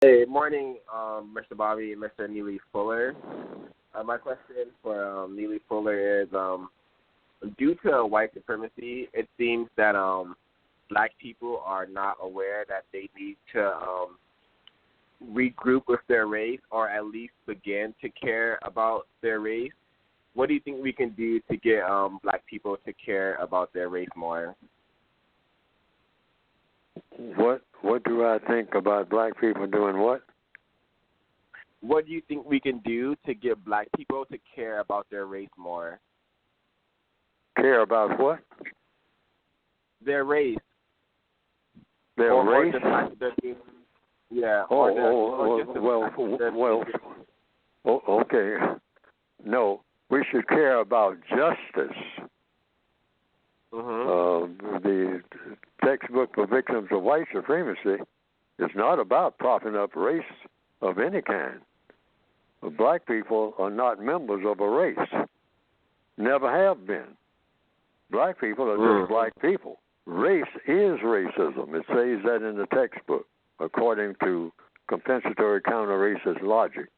Hey, morning, Mr. Bobby and Mr. Neely Fuller. My question for Neely Fuller is, due to white supremacy, it seems that black people are not aware that they need to regroup with their race or at least begin to care about their race. What do you think we can do to get black people to care about their race more? What do I think about black people doing what? What do you think we can do to get black people to care about their race more? Care about what? Their race. Their or race? Just like yeah. Okay. No, we should care about justice. The textbook for victims of white supremacy is not about propping up race of any kind. Black people are not members of a race. Never have been. Black people are just black people. Race is racism. It says that in the textbook, according to compensatory counter-racist logic.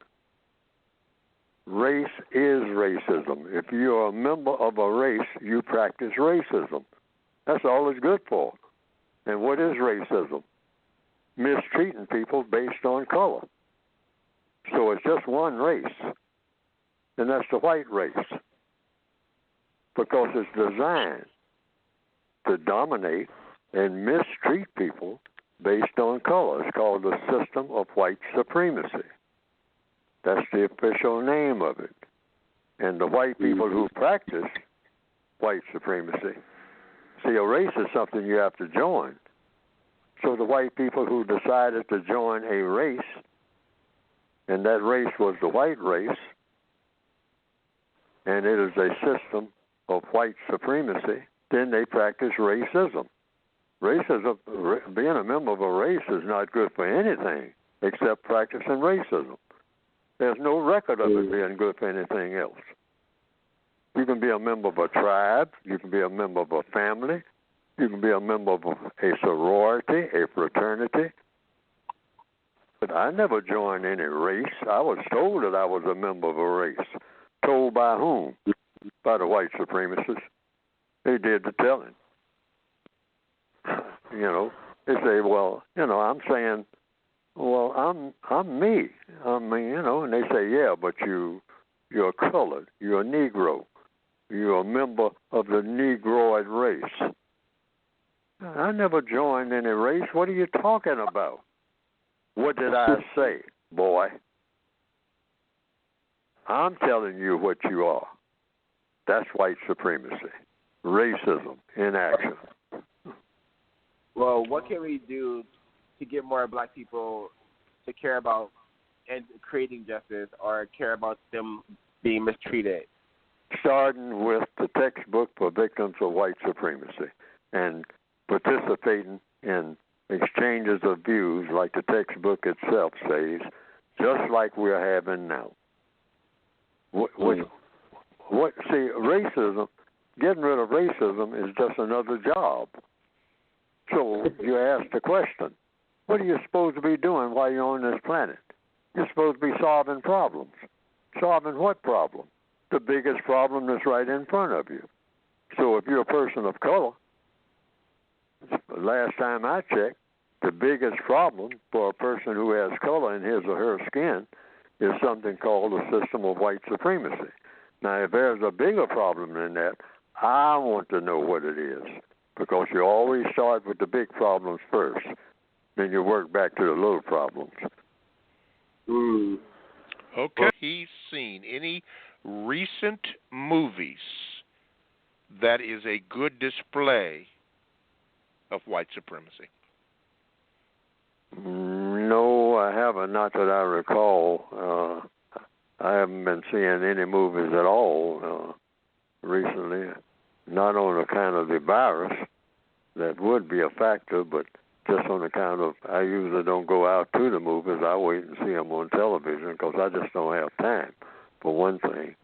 Race is racism. If you're a member of a race, you practice racism. That's all it's good for. And what is racism? Mistreating people based on color. So it's just one race, and that's the white race, because it's designed to dominate and mistreat people based on color. It's called the system of white supremacy. That's the official name of it. And the white people who practice white supremacy, see, a race is something you have to join. So the white people who decided to join a race, and that race was the white race, and it is a system of white supremacy, then they practice racism. Racism, being a member of a race is not good for anything except practicing racism. There's no record of it being good for anything else. You can be a member of a tribe. You can be a member of a family. You can be a member of a sorority, a fraternity. But I never joined any race. I was told that I was a member of a race. Told by whom? By the white supremacists. They did the telling. They say, well, I'm saying, well, I'm me. And they say, yeah, but you're colored. You're a Negro. You're a member of the Negroid race. I never joined any race. What are you talking about? What did I say, boy? I'm telling you what you are. That's white supremacy. Racism in action. Well, what can we do to get more black people to care about and creating justice or care about them being mistreated? Starting with the textbook for victims of white supremacy and participating in exchanges of views like the textbook itself says, just like we're having now. See, racism, getting rid of racism is just another job. So you ask the question, what are you supposed to be doing while you're on this planet? You're supposed to be solving problems. Solving what problem? The biggest problem that's right in front of you. So if you're a person of color, last time I checked, the biggest problem for a person who has color in his or her skin is something called the system of white supremacy. Now, if there's a bigger problem than that, I want to know what it is, because you always start with the big problems first. Then you work back to the little problems. Okay. He's seen any recent movies that is a good display of white supremacy? No, I haven't, not that I recall. I haven't been seeing any movies at all recently, not on account of the virus. That would be a factor, but just on account of I usually don't go out to the movies. I wait and see them on television because I just don't have time, for one thing.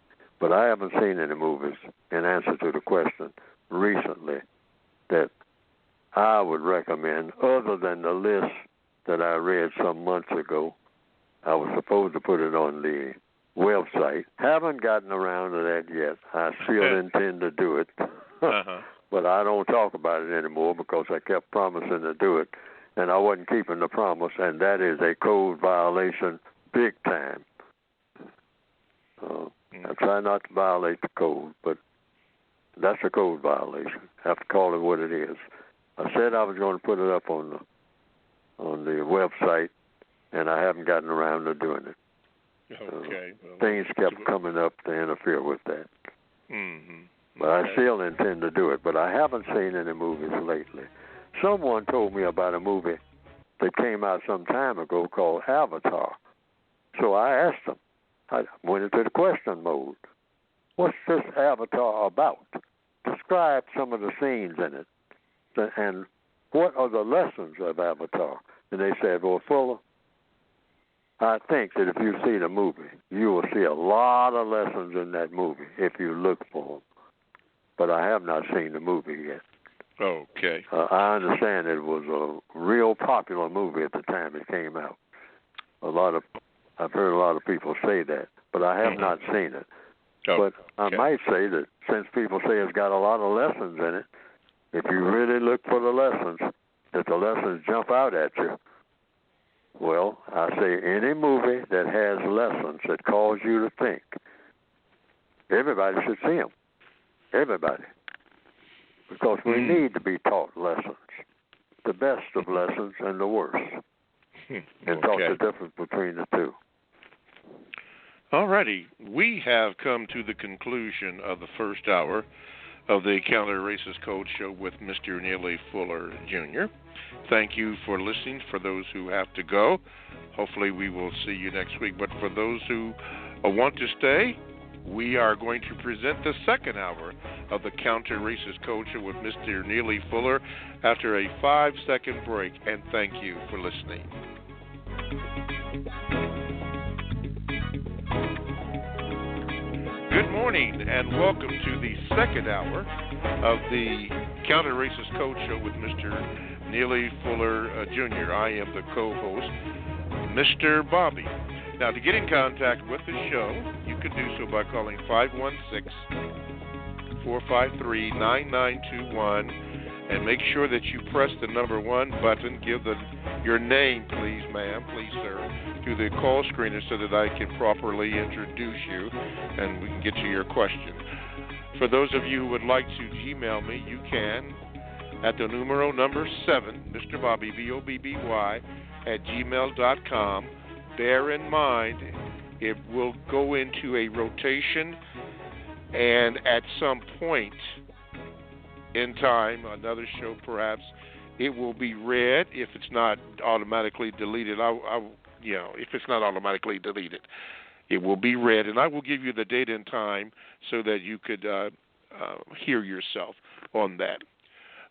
But I haven't seen any movies, in answer to the question, recently that I would recommend, other than the list that I read some months ago. I was supposed to put it on the website. Haven't gotten around to that yet. I still intend to do it. But I don't talk about it anymore because I kept promising to do it, and I wasn't keeping the promise, and that is a code violation big time. I try not to violate the code, but that's a code violation. I have to call it what it is. I said I was going to put it up on the website, and I haven't gotten around to doing it. Okay. Things kept coming up to interfere with that. Mm-hmm. But I still intend to do it. But I haven't seen any movies lately. Someone told me about a movie that came out some time ago called Avatar. So I asked them. I went into the question mode. What's this Avatar about? Describe some of the scenes in it. And what are the lessons of Avatar? And they said, well, Fuller, I think that if you see the movie, you will see a lot of lessons in that movie if you look for them. But I have not seen the movie yet. Okay. I understand it was a real popular movie at the time it came out. I've heard a lot of people say that, but I have not seen it. But I might say that since people say it's got a lot of lessons in it, if you really look for the lessons, that the lessons jump out at you. Well, I say any movie that has lessons that cause you to think, everybody should see them. Everybody. Because we need to be taught lessons, the best of lessons and the worst, and taught the difference between the two. All righty. We have come to the conclusion of the first hour of the Counter Racist Code Show with Mr. Neely Fuller, Jr. Thank you for listening. For those who have to go, hopefully we will see you next week. But for those who want to stay, we are going to present the second hour of the Counter Racist Code Show with Mr. Neely Fuller after a 5-second break. And thank you for listening. Good morning and welcome to the second hour of the Counter Racist Code Show with Mr. Neely Fuller, Jr. I am the co-host, Mr. Bobby. Now, to get in contact with the show, you can do so by calling 516-453-9921 and make sure that you press the number 1 button. Give your name, please, ma'am, please, sir, to the call screener so that I can properly introduce you and we can get to your question. For those of you who would like to Gmail me, you can at the number 7, Mr. Bobby, BOBBY, at gmail.com. Bear in mind, it will go into a rotation, and at some point in time, another show perhaps, it will be read if it's not automatically deleted. If it's not automatically deleted, it will be read, and I will give you the date and time so that you could hear yourself on that.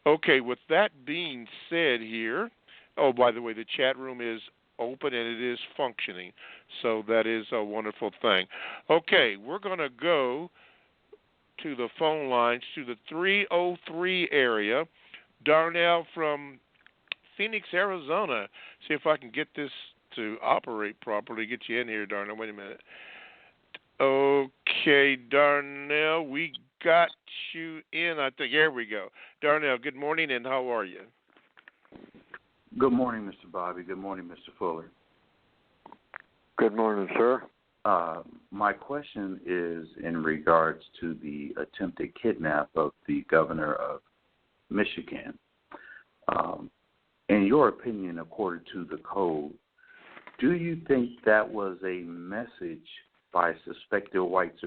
Okay, with that being said here, oh, by the way, the chat room is open and it is functioning, so that is a wonderful thing. Okay, we're going to go to the phone lines to the 303 area. Darnell from Phoenix, Arizona. See if I can get this to operate properly. Get you in here, Darnell. Wait a minute. Okay, Darnell, we got you in. I think there we go. Darnell, good morning, and how are you? Good morning, Mr. Bobby. Good morning, Mr. Fuller. Good morning, sir. My question is in regards to the attempted kidnap of the governor of Michigan. In your opinion, according to the code, do you think that was a message by suspected white